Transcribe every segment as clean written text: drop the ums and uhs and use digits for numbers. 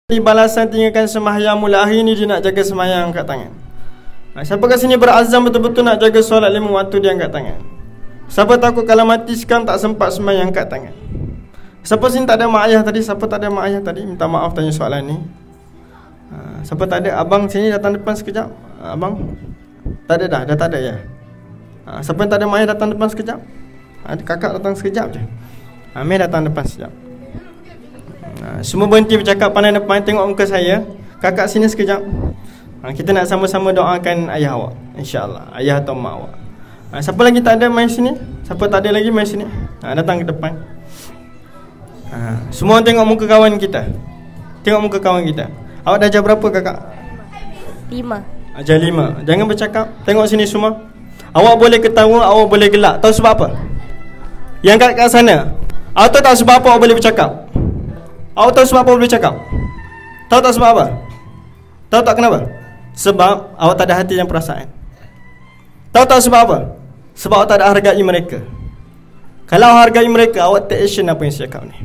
balasan tinggalkan sembahyang mula hari ni dia nak jaga sembahyang angkat tangan. Siapa kat sini berazam betul-betul nak jaga solat 5 waktu dia angkat tangan. Siapa takut kalau mati sekarang tak sempat sembahyang angkat tangan. Siapa sini tak ada mak ayah tadi? Siapa tak ada mak ayah tadi? Minta maaf tanya soalan ni. Siapa tak ada? Abang sini datang depan sekejap. Abang? Tak ada dah tak ada ya. Siapa yang tak ada mak ayah datang depan sekejap? Kakak datang sekejap je. Amir datang depan sekejap. Semua berhenti bercakap, pandang depan, tengok muka saya. Kakak sini sekejap. Kita nak sama-sama doakan ayah awak, InsyaAllah, ayah atau mak awak. Siapa lagi tak ada main sini? Siapa tak ada lagi main sini? Datang ke depan. Semua tengok muka kawan kita. Tengok muka kawan kita. Awak dah ajar berapa kakak? 5. Ajar 5. Jangan bercakap. Tengok sini semua. Awak boleh ketawa, awak boleh gelak. Tahu sebab apa? Yang kat sana, awak tahu tak sebab apa awak boleh bercakap? Awak tahu sebab apa boleh cakap? Tahu tak sebab apa? Tahu tak kenapa? Sebab awak tak ada hati dan perasaan. Tahu tak sebab apa? Sebab awak tak ada hargai mereka. Kalau awak hargai mereka, awak take action apa yang saya cakap ni.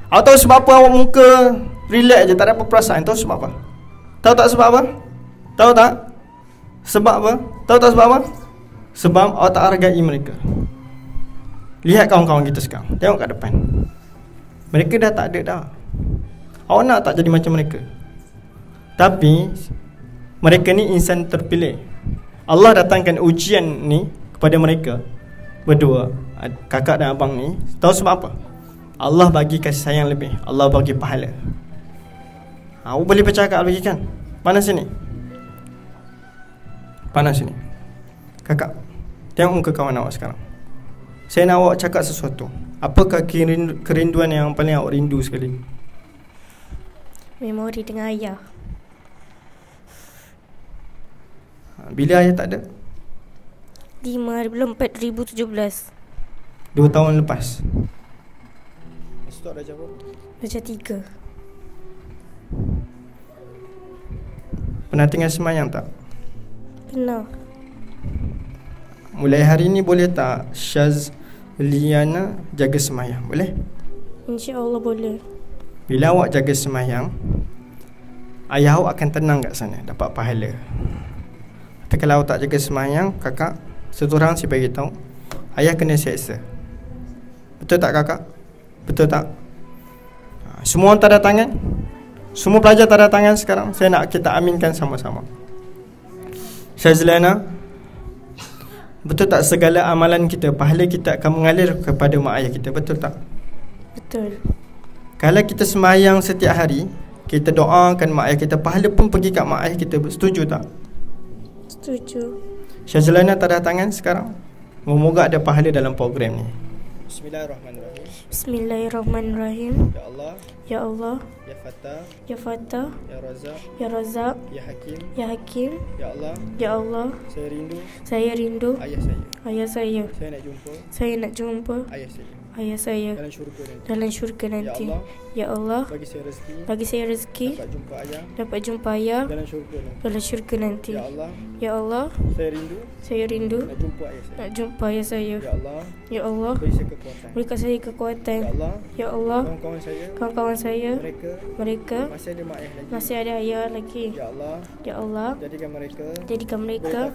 Awak tahu sebab apa awak muka relax je, tak ada apa perasaan? Tahu sebab apa? Tahu tak sebab apa? Tahu tak? Sebab apa? Tahu tak sebab apa? Sebab awak tak hargai mereka. Lihat kawan-kawan kita sekarang. Tengok kat depan. Mereka dah tak ada dah. Awak nak tak jadi macam mereka? Tapi mereka ni insan terpilih. Allah datangkan ujian ni kepada mereka berdua, kakak dan abang ni. Tahu sebab apa? Allah bagi kasih sayang lebih. Allah bagi pahala. Awak boleh bercakap lagi kan? Panas sini. Panas sini. Kakak, tengok muka kawan awak sekarang. Saya nak awak cakap sesuatu. Apakah kerinduan yang paling awak rindu sekali? Memori dengan ayah. Bila ayah tak ada? 5 bulan 4 2017. 2 tahun lepas. Stok dah jawab? Darjah 3. Pernah tinggal semayang tak? Pernah. Mulai hari ni boleh tak Syazliana jaga semayang? Boleh? InsyaAllah boleh. Bila awak jaga semayang, ayah awak akan tenang kat sana, dapat pahala. Tapi kalau awak tak jaga semayang, kakak, seorang saya bagi tahu, ayah kena seksa. Betul tak kakak? Betul tak? Semua orang tanda tangan? Semua pelajar tanda tangan sekarang? Saya nak kita aminkan sama-sama. Syazliana, betul tak segala amalan kita, pahala kita akan mengalir kepada mak ayah kita? Betul tak? Betul. Kalau kita semayang setiap hari, kita doakan mak ayah kita, pahala pun pergi kat mak ayah kita. Setuju tak? Setuju. Syazliana tanda tangan sekarang. Moga-moga ada pahala dalam program ni. Bismillahirrahmanirrahim. Bismillahirrahmanirrahim. Ya Allah, Ya Allah, Ya Fatah, Ya Fatah, Ya Razak, Ya Razak, Ya Hakim, Ya Hakim. Ya Allah, Ya Allah, saya rindu saya rindu ayah saya. ayah saya. Saya nak jumpa Saya nak jumpa ayah saya ayah saya dalam syurga nanti. dalam syurga nanti. Ya Allah, Bagi saya rezeki, dapat jumpa ayah dalam syurga nanti. dalam syurga nanti. Allah, Ya Allah, saya rindu saya rindu nak jumpa ayah saya. nak jumpa ayah saya. Ya Allah, Ya Allah, beri saya kekuatan. berikan saya kekuatan. Allah, Ya Allah, kawan-kawan saya, mereka mereka masih ada mak ayah lagi. masih ada ayah lagi. Allah, Ya Allah, jadikan mereka mereka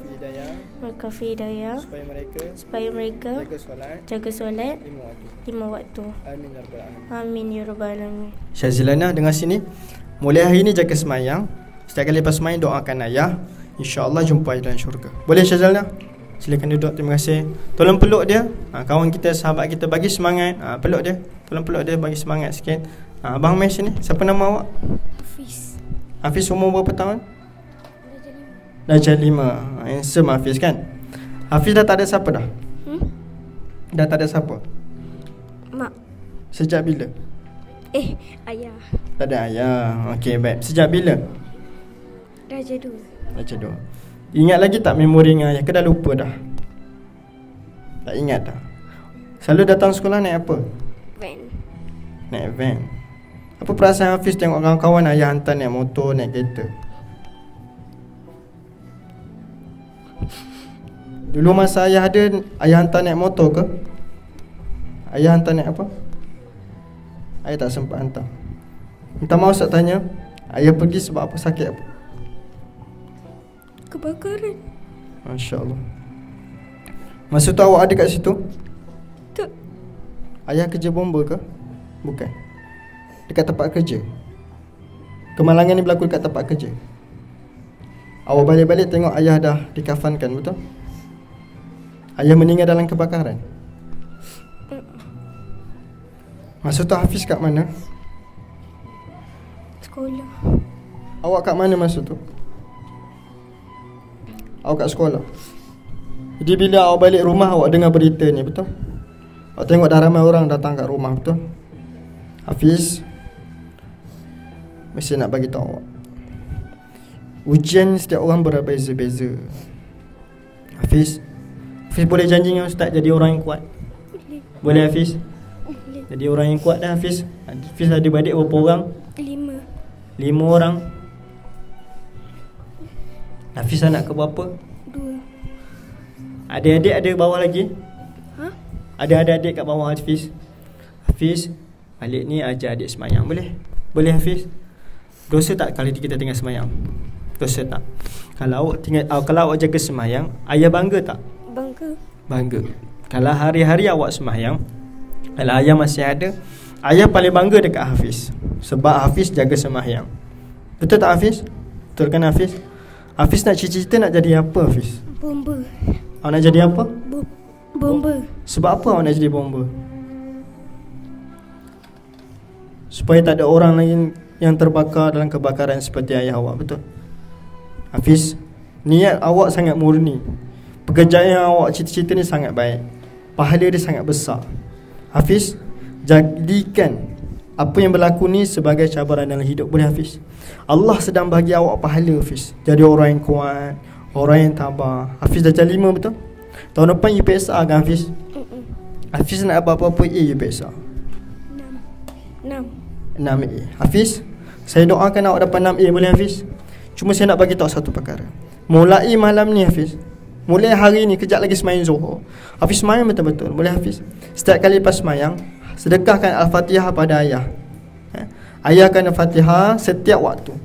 berkah hidayah supaya mereka jaga solat 5 waktu. Amin ya rabbal alamin. Syazliana dengar sini. Mulai hari ni jaga semayang. Setiap kali lepas semayang doakan ayah. InsyaAllah jumpa ayah dalam syurga. Boleh Syazliana? Silakan duduk. Terima kasih. Tolong peluk dia. Kawan kita, sahabat kita, bagi semangat. Peluk dia. Tolong peluk dia, bagi semangat sikit. Abang mai sini. Siapa nama awak? Hafiz. Hafiz umur berapa tahun? Darjah 5. Handsome Hafiz kan? Hafiz dah tak ada siapa dah? Dah tak ada siapa? Mak. Sejak bila? Ayah. Tak ada ayah. Okey, baik. Sejak bila? Darjah 2. Darjah 2. Ingat lagi tak memori dengan ayah? Ke dah lupa dah? Tak ingat dah? Selalu datang sekolah naik apa? Van. Naik van. Apa perasaan Hafiz tengok kawan-kawan ayah hantar naik motor, naik kereta? Dulu masa ayah ada, ayah hantar naik motor ke? Ayah hantar naik apa? Ayah tak sempat hantar. Minta maaf Ustaz tanya, ayah pergi sebab apa? Sakit apa? Kebakaran. Masya Allah. Masa tu awak ada kat situ? Tak. Ayah kerja bomba ke? Bukan. Dekat tempat kerja. Kemalangan ni berlaku dekat tempat kerja. Awak balik-balik tengok ayah dah dikafankan, betul? Ayah meninggal dalam kebakaran. Masa tu Hafiz kat mana? Sekolah. Awak kat mana masa tu? Awak kat sekolah. Jadi bila awak balik rumah, awak dengar berita ni, betul? Awak tengok dah ramai orang datang kat rumah, betul? Hafiz mesti nak bagi tahu awak, ujian setiap orang berbeza-beza. Hafiz boleh janji dengan Ustaz jadi orang yang kuat? Boleh Hafiz? Jadi orang yang kuat dah Hafiz. Hafiz ada adik berapa orang? 5 orang. Hafiz anak ke berapa? 2. Adik-adik ada bawah lagi? Ada adik kat bawah Hafiz. Hafiz balik ni ajar adik semayang, boleh? Boleh Hafiz? Dosa tak kalau kita tinggal semayang? Dosa tak? Kalau awak jaga semayang, ayah bangga tak? Bangga. Kalau hari-hari awak semayang, kalau ayah masih ada, ayah paling bangga dekat Hafiz. Sebab Hafiz jaga semayang. Betul tak Hafiz? Betul kan Hafiz? Hafiz nak cita-cita nak jadi apa Hafiz? Bomba. Awak nak jadi apa? Bomba. Sebab apa awak nak jadi bomba? Supaya tak ada orang lain yang terbakar dalam kebakaran seperti ayah awak, betul? Hafiz, niat awak sangat murni. Pekerjaan yang awak cita-cita ni sangat baik. Pahala dia sangat besar. Hafiz, jadikan apa yang berlaku ni sebagai cabaran dalam hidup, boleh Hafiz? Allah sedang bagi awak pahala Hafiz. Jadi orang yang kuat, orang yang tabah. Hafiz dah jadi 5, betul? Tahun depan UPSA kan Hafiz? Hafiz nak apa-apa A UPSA? 6A. Hafiz, saya doakan awak dapat 6A, boleh Hafiz? Cuma saya nak bagi tahu satu perkara. Mulai malam ni Hafiz, mulai hari ni, kejap lagi semayang Zuhur, Hafiz semayang betul-betul, boleh Hafiz? Setiap kali lepas semayang, sedekahkan Al-Fatihah pada ayah. Ayah akan Al-Fatihah setiap waktu.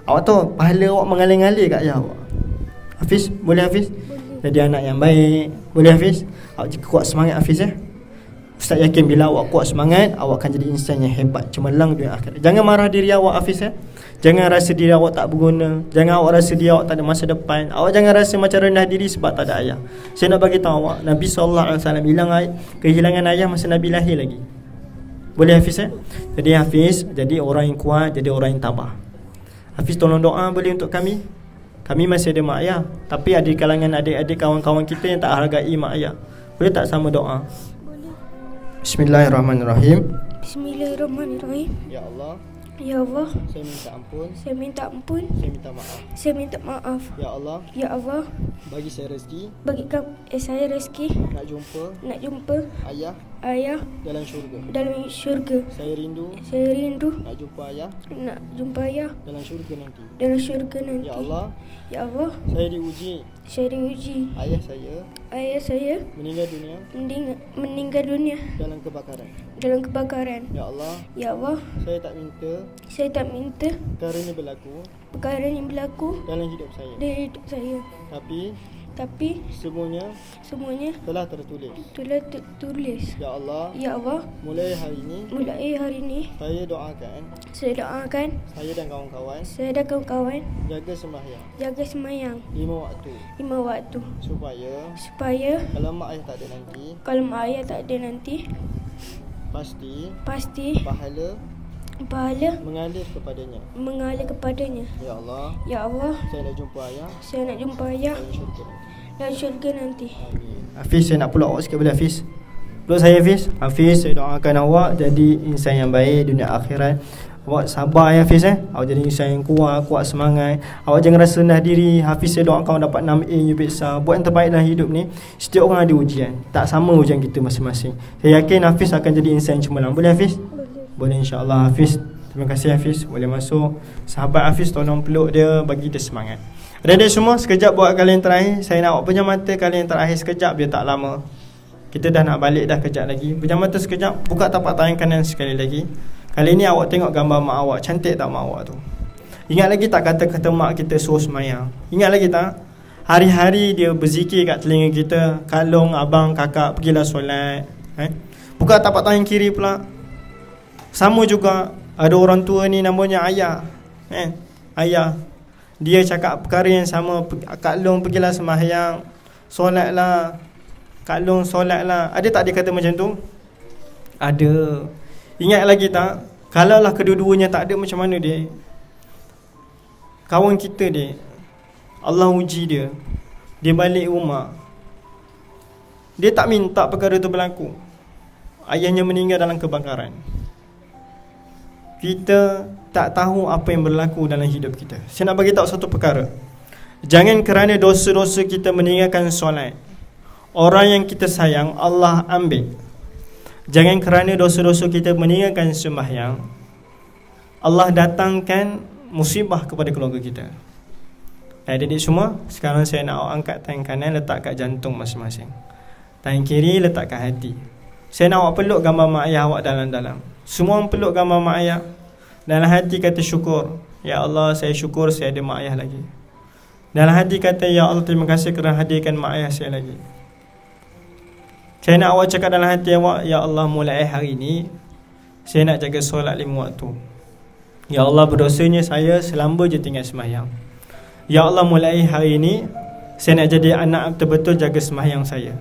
Awak tahu pahala awak mengalir-ngalir kat ayah awak. Hafiz, boleh Hafiz? Jadi anak yang baik, boleh Hafiz? Awak jika kuat semangat Hafiz ya. Ustaz yakin bila awak kuat semangat, awak akan jadi insan yang hebat, cemerlang dunia akhirat. Jangan marah diri awak Hafiz ya. Jangan rasa diri awak tak berguna. Jangan awak rasa diri awak tak ada masa depan. Awak jangan rasa macam rendah diri sebab tak ada ayah. Saya nak bagi tahu awak, Nabi SAW bilang kehilangan ayah masa Nabi lahir lagi. Boleh Hafiz ya? Jadi Hafiz jadi orang yang kuat, jadi orang yang tabah. Hafiz tolong doa boleh untuk kami. Kami masih ada mak ayah, tapi ada kalangan adik-adik kawan-kawan kita yang tak hargai mak ayah. Boleh tak sama doa? Bismillahirrahmanirrahim. Bismillahirrahmanirrahim. Ya Allah, Ya Allah, saya minta ampun. saya minta ampun. Saya minta maaf. Saya minta maaf. Ya Allah, Ya Allah, bagi saya rezeki, bagikan saya rezeki nak jumpa ayah ayah dalam syurga. dalam syurga. Saya rindu Saya rindu nak jumpa ayah nak jumpa ayah dalam syurga nanti. dalam syurga nanti. Ya Allah, Ya Allah, saya diuji. saya diuji. Ayah saya Meninggal dunia dalam kebakaran. Ya Allah, Ya Allah, saya tak minta perkara ini berlaku dalam hidup saya. Tapi semuanya telah tertulis. Ya Allah, Ya Allah, mulai hari ini saya doakan saya dan kawan-kawan jaga sembahyang 5 waktu supaya kalau mak ayah tak ada nanti pasti pahala mengalir kepadanya. Ya Allah, saya nak jumpa ayah dalam syurga nanti. Hafiz, saya nak peluk awak sikit boleh Hafiz? Peluk saya Hafiz. Hafiz, saya doakan awak jadi insan yang baik dunia akhirat. Awak sabar ya Hafiz Awak jadi insan yang kuat semangat. Awak jangan rasa rendah diri. Hafiz, saya doakan awak dapat 6A UPSA. Buat yang terbaik dalam hidup ni. Setiap orang ada ujian. Tak sama ujian kita masing-masing. Saya yakin Hafiz akan jadi insan yang cemerlang. Boleh Hafiz? Boleh insya-Allah Hafiz. Terima kasih Hafiz. Boleh masuk. Sahabat Hafiz tolong peluk dia, bagi dia semangat. Adik-adik semua, sekejap buat kalian terakhir. Saya nak awak pejam mata kalian terakhir sekejap, biar tak lama. Kita dah nak balik dah kejap lagi. Pejam mata sekejap, buka tapak tangan kanan sekali lagi. Kali ni awak tengok gambar mak awak, cantik tak mak awak tu? Ingat lagi tak kata-kata mak kita suruh semayang? Ingat lagi tak? Hari-hari dia berzikir kat telinga kita, kalung, abang, kakak, pergilah solat. Buka tapak tangan kiri pula. Sama juga, ada orang tua ni namanya ayah. Ayah, dia cakap perkara yang sama. Kak Long, pergilah sembahyang, solatlah. Kak Long, solatlah. Ada tak dia kata macam tu? Ada. Ingat lagi tak? Kalaulah kedua-duanya tak ada, macam mana dia? Kawan kita dia, Allah uji dia, dia balik rumah, dia tak minta perkara tu berlaku. Ayahnya meninggal dalam kebakaran. Kita tak tahu apa yang berlaku dalam hidup kita. Saya nak bagi tahu satu perkara. Jangan kerana dosa-dosa kita meninggalkan solat, orang yang kita sayang Allah ambil. Jangan kerana dosa-dosa kita meninggalkan sembahyang, Allah datangkan musibah kepada keluarga kita. Adik-adik semua, sekarang saya nak angkat tangan kanan, letak kat jantung masing-masing. Tangan kiri letak kat hati. Saya nak awak peluk gambar mak ayah awak dalam-dalam. Semua orang peluk gambar mak ayah. Dalam hati kata syukur. Ya Allah, saya syukur saya ada mak ayah lagi. Dalam hati kata, ya Allah, terima kasih kerana hadirkan mak ayah saya lagi. Saya nak awak cakap dalam hati awak, ya Allah, mulai hari ini saya nak jaga solat 5 waktu. Ya Allah, berdosanya saya selamba je tinggal sembahyang. Ya Allah, mulai hari ini saya nak jadi anak betul-betul jaga sembahyang saya.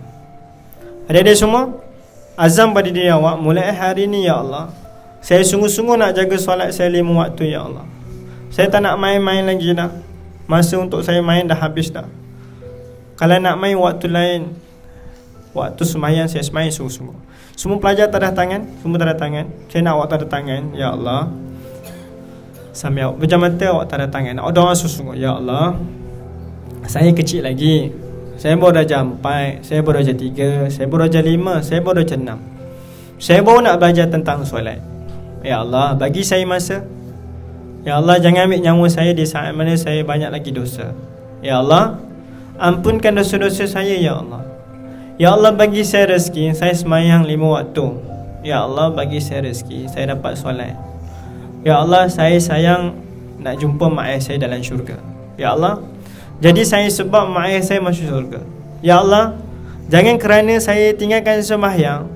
Adik-adik semua, azam pada diri awak, mulai hari ini ya Allah, saya sungguh-sungguh nak jaga solat saya 5 waktu ya Allah. Saya tak nak main-main lagi dah. Masa untuk saya main dah habis dah. Kalau nak main waktu lain, waktu sembahyang saya sembahyang sungguh-sungguh. Semua pelajar tanda tangan, semua tanda tangan. Saya nak awak tanda tangan, ya Allah. Sambil awak pejam mata, awak tanda tangan. Awak doa sungguh-sungguh, ya Allah, saya kecil lagi, saya baru darjah 4, saya baru darjah 3, saya baru darjah 5, saya baru darjah 6. Saya baru nak belajar tentang solat. Ya Allah, bagi saya masa. Ya Allah, jangan ambil nyawa saya di saat mana saya banyak lagi dosa. Ya Allah, ampunkan dosa-dosa saya ya Allah. Ya Allah, bagi saya rezeki, saya sembahyang 5 waktu. Ya Allah, bagi saya rezeki, saya dapat solat. Ya Allah, saya sayang nak jumpa mak ayah saya dalam syurga. Ya Allah, jadi saya sebab mak ayah saya masuk syurga. Ya Allah, jangan kerana saya tinggalkan sembahyang,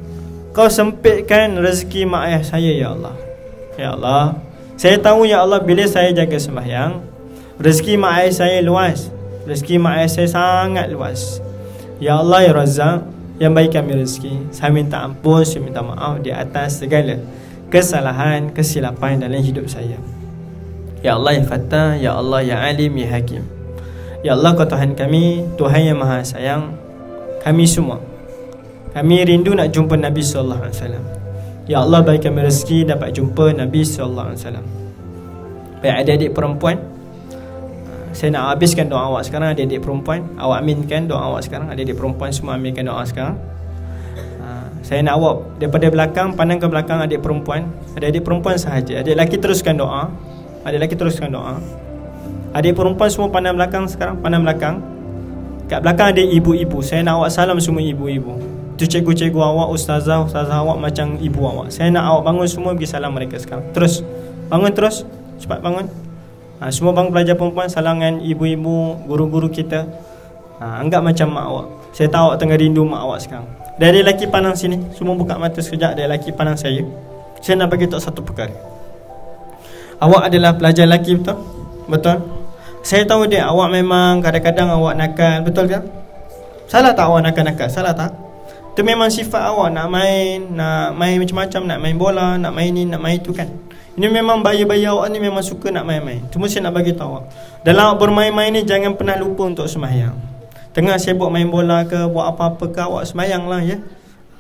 Kau sempitkan rezeki mak ayah saya ya Allah. Ya Allah, saya tahu ya Allah, bila saya jaga sembahyang, rezeki mak ayah saya luas, rezeki mak ayah saya sangat luas. Ya Allah ya Razzaq, yang bagi kami rezeki, saya minta ampun, saya minta maaf di atas segala kesalahan, kesilapan dalam hidup saya. Ya Allah ya Fattah, ya Allah ya Alim, ya Hakim. Ya Allah, Kau Tuhan kami, Tuhan yang Maha Sayang. Kami semua, kami rindu nak jumpa Nabi SAW. Ya Allah, bagi kami rezeki dapat jumpa Nabi SAW. Baik adik-adik perempuan, saya nak habiskan doa awak sekarang. Adik-adik perempuan, awak aminkan doa awak sekarang. Adik-adik perempuan semua aminkan doa sekarang. Saya nak awak daripada belakang, pandang ke belakang adik perempuan. Adik-adik perempuan sahaja. Adik lelaki teruskan doa. Adik lelaki teruskan doa. Adik perempuan semua pandang belakang sekarang. Pandang belakang. Kat belakang ada ibu-ibu. Saya nak awak salam semua ibu-ibu. Itu cikgu-cikgu awak, ustazah awak macam ibu awak. Saya nak awak bangun semua, pergi salam mereka sekarang. Terus, bangun terus. Cepat bangun. Semua bang pelajar perempuan, salangan ibu-ibu, guru-guru kita. Anggap macam mak awak. Saya tahu awak tengah rindu mak awak sekarang. Dari lelaki pandang sini, semua buka mata sekejap. Dari lelaki pandang saya. Saya nak bagi tahu satu perkara. Awak adalah pelajar lelaki, betul? Betul? Saya tahu dia, awak memang kadang-kadang awak nakal, betul ke? Salah tak awak nakal-nakal? Salah tak? Itu memang sifat awak, nak main macam-macam, nak main bola, nak main ni, nak main tu kan. Ini memang bayi-bayi awak ni memang suka nak main-main. Cuma saya nak bagi tahu awak, dalam awak bermain-main ni jangan pernah lupa untuk sembahyang. Tengah sibuk main bola ke, buat apa-apa ke, awak sembahyang lah ya.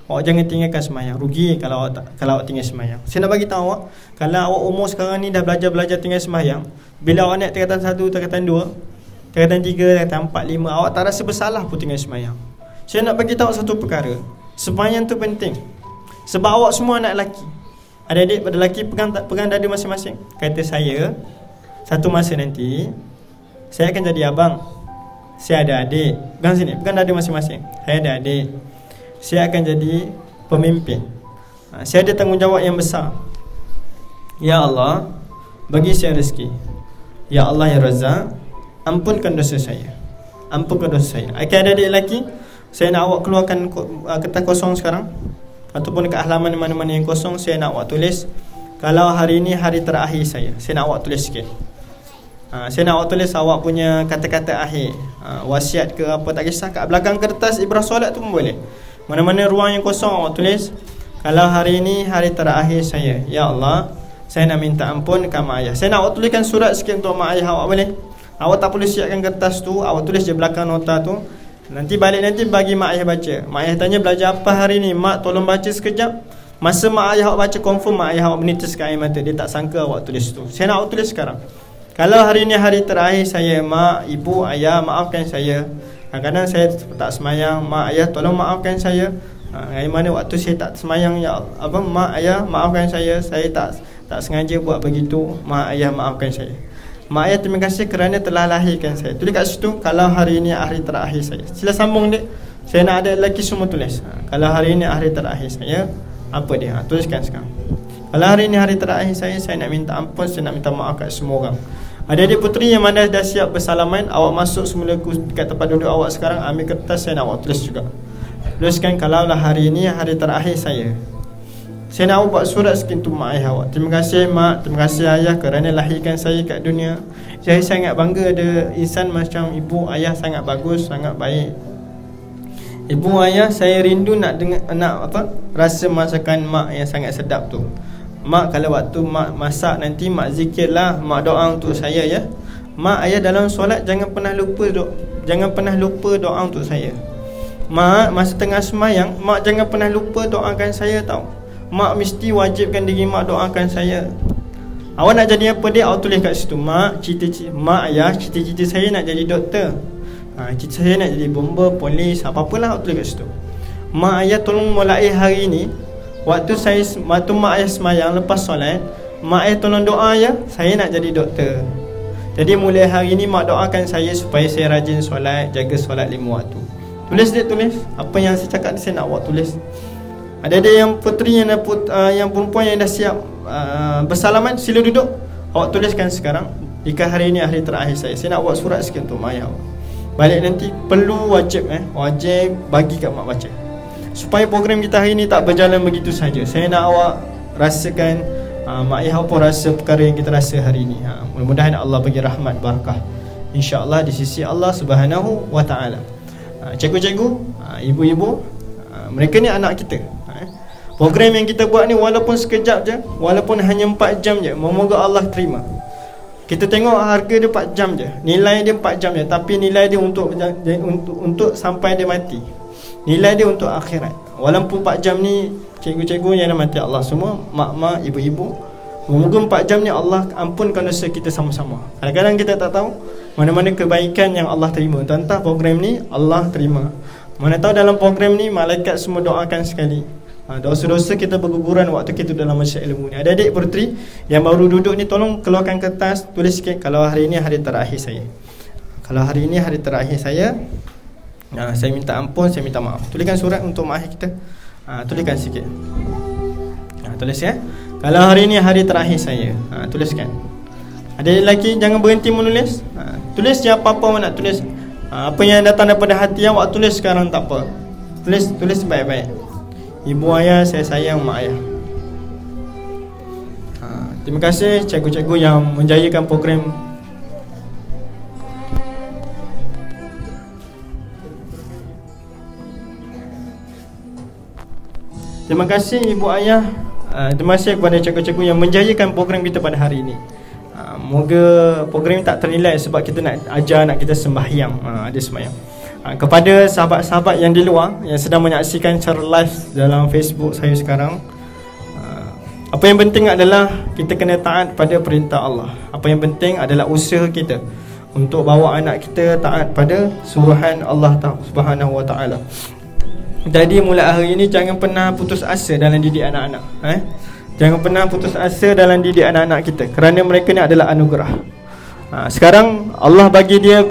Awak jangan tinggalkan sembahyang. Rugi kalau awak tinggal sembahyang. Saya nak bagi tahu awak, kalau awak umur sekarang ni dah belajar tinggal sembahyang, bila awak naik tingkatan 1, tingkatan 2, tingkatan 3, tingkatan 4, 5, awak tak rasa bersalah pun tinggal sembahyang. Saya nak bagi tahu satu perkara, sembahyang tu penting. Sebab awak semua anak lelaki. Adik-adik pada lelaki pegang dada masing-masing. Kata saya, satu masa nanti saya akan jadi abang. Saya ada adik. Pegang sini, pegang dada masing-masing. Saya ada adik. Saya akan jadi pemimpin. Saya ada tanggungjawab yang besar. Ya Allah, bagi saya rezeki. Ya Allah ya Razzaq, ampunkan dosa saya. Ampunkan dosa saya. Okey, adik-adik lelaki, saya nak awak keluarkan kertas kosong sekarang, ataupun dekat halaman mana-mana yang kosong. Saya nak awak tulis, kalau hari ini hari terakhir saya nak awak tulis sikit. Saya nak awak tulis awak punya kata-kata akhir, wasiat ke apa, tak kisah. Kat belakang kertas ibrah solat tu pun boleh. Mana-mana ruang yang kosong awak tulis, kalau hari ini hari terakhir saya, ya Allah, saya nak minta ampun ke mak ayah. Saya nak awak tuliskan surat sikit untuk mak ayah awak, boleh? Awak tak perlu siapkan kertas tu, awak tulis je belakang nota tu. Nanti balik nanti bagi mak ayah baca. Mak ayah tanya belajar apa hari ni, mak tolong baca sekejap. Masa mak ayah awak baca, confirm mak ayah awak menitiskan air mata. Dia tak sangka awak tulis tu. Saya nak awak tulis sekarang, kalau hari ni hari terakhir saya, mak, ibu, ayah, maafkan saya. Kadang-kadang saya tak semayang, mak, ayah tolong maafkan saya. Hari mana waktu saya tak semayang, ya apa, mak, ayah maafkan saya tak sengaja buat begitu, mak, ayah maafkan saya. Mak, ayah terima kasih kerana telah lahirkan saya. Tulis kat situ, kalau hari ini hari terakhir saya. Sila sambung dek. Saya nak ada lelaki semua tulis. Kalau hari ini hari terakhir saya, apa dia? Tuliskan sekarang. Kalau hari ini hari terakhir saya nak minta ampun, saya nak minta maaf kat semua orang. Adik-adik puteri yang mana dah siap bersalaman, awak masuk semula kat tempat duduk awak sekarang. Ambil kertas, saya nak awak tulis juga. Tuliskan, kalaulah hari ini hari terakhir saya nak awak buat surat sikit untuk mak ayah awak. Terima kasih mak, terima kasih ayah kerana lahirkan saya kat dunia. Saya sangat bangga ada insan macam ibu ayah, sangat bagus, sangat baik. Ibu ayah, saya rindu nak dengar, rasa masakan mak yang sangat sedap tu. Mak, kalau waktu mak masak nanti mak zikirlah, mak doa untuk saya ya. Mak, ayah dalam solat jangan pernah lupa doa untuk saya. Mak, masa tengah semayang, mak jangan pernah lupa doakan saya tau. Mak mesti wajibkan diri mak doakan saya. Awak nak jadi apa dia? Awak tulis kat situ, mak, mak, ayah, cita-cita saya nak jadi doktor. Cita saya nak jadi bomba, polis, apa-apalah awak tulis kat situ. Mak, ayah tolong mulai hari ni, waktu mak ayah semayang lepas solat, mak ayah tolong doa ya, saya nak jadi doktor. Jadi mulai hari ni mak doakan saya supaya saya rajin solat, jaga solat 5 waktu. Tulis dia, tulis. Apa yang saya cakap ni saya nak awak tulis. Ada yang puteri yang perempuan yang dah siap bersalaman, sila duduk. Awak tuliskan sekarang, jika hari ini hari terakhir saya nak buat surat sikit untuk mak ayah awak. Balik nanti perlu wajib bagi kat mak baca. Supaya program kita hari ni tak berjalan begitu saja. Saya nak awak rasakan, mak ayah pun rasa perkara yang kita rasa hari ini. Mudah-mudahan Allah bagi rahmat barakah, insya-Allah di sisi Allah Subhanahu wa taala. Cikgu-cikgu, ibu-ibu, mereka ni anak kita. Program yang kita buat ni walaupun sekejap je, walaupun hanya 4 jam je, moga Allah terima. Kita tengok harga dia 4 jam je, nilai dia 4 jam je, tapi nilai dia untuk sampai dia mati. Nilai dia untuk akhirat. Walaupun 4 jam ni, cikgu-cikgu yang mati Allah semua, mak-mak, ibu-ibu, moga 4 jam ni Allah ampunkan dosa kita sama-sama. Kadang-kadang kita tak tahu mana-mana kebaikan yang Allah terima. Tentang program ni Allah terima. Mana tahu dalam program ni malaikat semua doakan sekali. Dosa-dosa kita berguguran waktu kita dalam majlis ilmu ni. Adik-adik puteri yang baru duduk ni, tolong keluarkan kertas, tulis sikit, kalau hari ini hari terakhir saya. Kalau hari ini hari terakhir saya minta ampun, saya minta maaf. Tuliskan surat untuk mak ayah kita. Tuliskan sikit. Tulis ya. Kalau hari ini hari terakhir saya, tuliskan. Adik lelaki jangan berhenti menulis. Tulis je apa-apa nak tulis. Apa yang datang daripada hati awak tulis sekarang, tak apa. Tulis baik-baik. Ibu ayah, saya sayang mak ayah. Terima kasih cikgu-cikgu yang menjayakan program. Terima kasih ibu ayah. Terima kasih kepada cikgu-cikgu yang menjayakan program kita pada hari ini. Moga program ini tak ternilai sebab kita nak ajar anak kita sembahyang, ada sembahyang. Kepada sahabat-sahabat yang di luar yang sedang menyaksikan secara live dalam Facebook saya sekarang, apa yang penting adalah kita kena taat pada perintah Allah. Apa yang penting adalah usaha kita untuk bawa anak kita taat pada suruhan Allah Subhanahu wa taala. Jadi mulai hari ini jangan pernah putus asa dalam didik anak-anak. Jangan pernah putus asa dalam didik anak-anak kita, kerana mereka ni adalah anugerah. Sekarang Allah bagi dia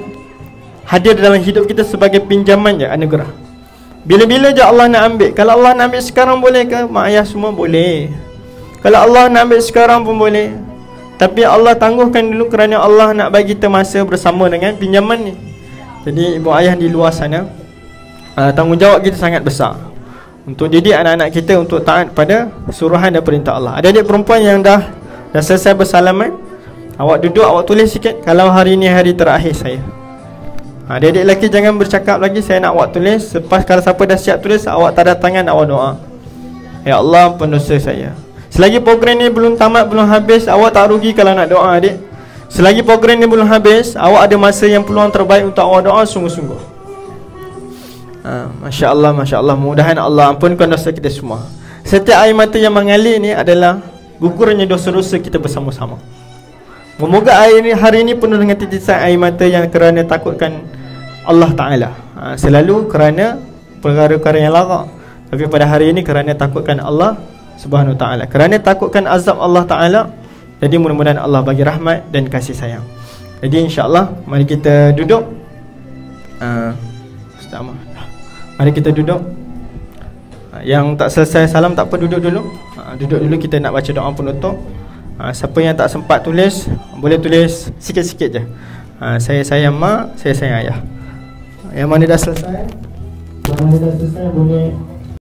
hadir dalam hidup kita sebagai pinjaman je, anugerah. Bila-bila je Allah nak ambil. Kalau Allah nak ambil sekarang boleh ke? Mak ayah semua boleh. Kalau Allah nak ambil sekarang pun boleh, tapi Allah tangguhkan dulu kerana Allah nak bagi kita masa bersama dengan pinjaman ni. Jadi ibu ayah di luar sana, tanggungjawab kita sangat besar untuk didik anak-anak kita untuk taat pada suruhan dan perintah Allah. Adik-adik perempuan yang dah selesai bersalaman, awak duduk, awak tulis sikit, kalau hari ni hari terakhir saya. Adik-adik lelaki jangan bercakap lagi, saya nak awak tulis. Lepas kalau siapa dah siap tulis, awak tanda tangan, awak doa, ya Allah, pendosa saya. Selagi program ni belum tamat, belum habis, awak tak rugi kalau nak doa, adik. Selagi program ni belum habis, awak ada masa yang peluang terbaik untuk awak doa sungguh-sungguh. Masya Allah, Masya Allah. Mudah-mudahan Allah ampunkan dosa kita semua. Setiap air mata yang mengalir ni adalah gugurnya dosa-dosa kita bersama-sama. Semoga hari ini penuh dengan titisan air mata yang kerana takutkan Allah Ta'ala. Selalu kerana perkara-perkara yang lara, tapi pada hari ini kerana takutkan Allah Subhanahu Wa Ta'ala, kerana takutkan azab Allah Ta'ala. Jadi mudah-mudahan Allah bagi rahmat dan kasih sayang. Jadi insyaAllah mari kita duduk. Mari kita duduk. Yang tak selesai salam tak apa, duduk dulu. Duduk dulu, kita nak baca doa penutup. Siapa yang tak sempat tulis, boleh tulis sikit-sikit je. Saya sayang mak, saya sayang ayah. Yang mana dah selesai boleh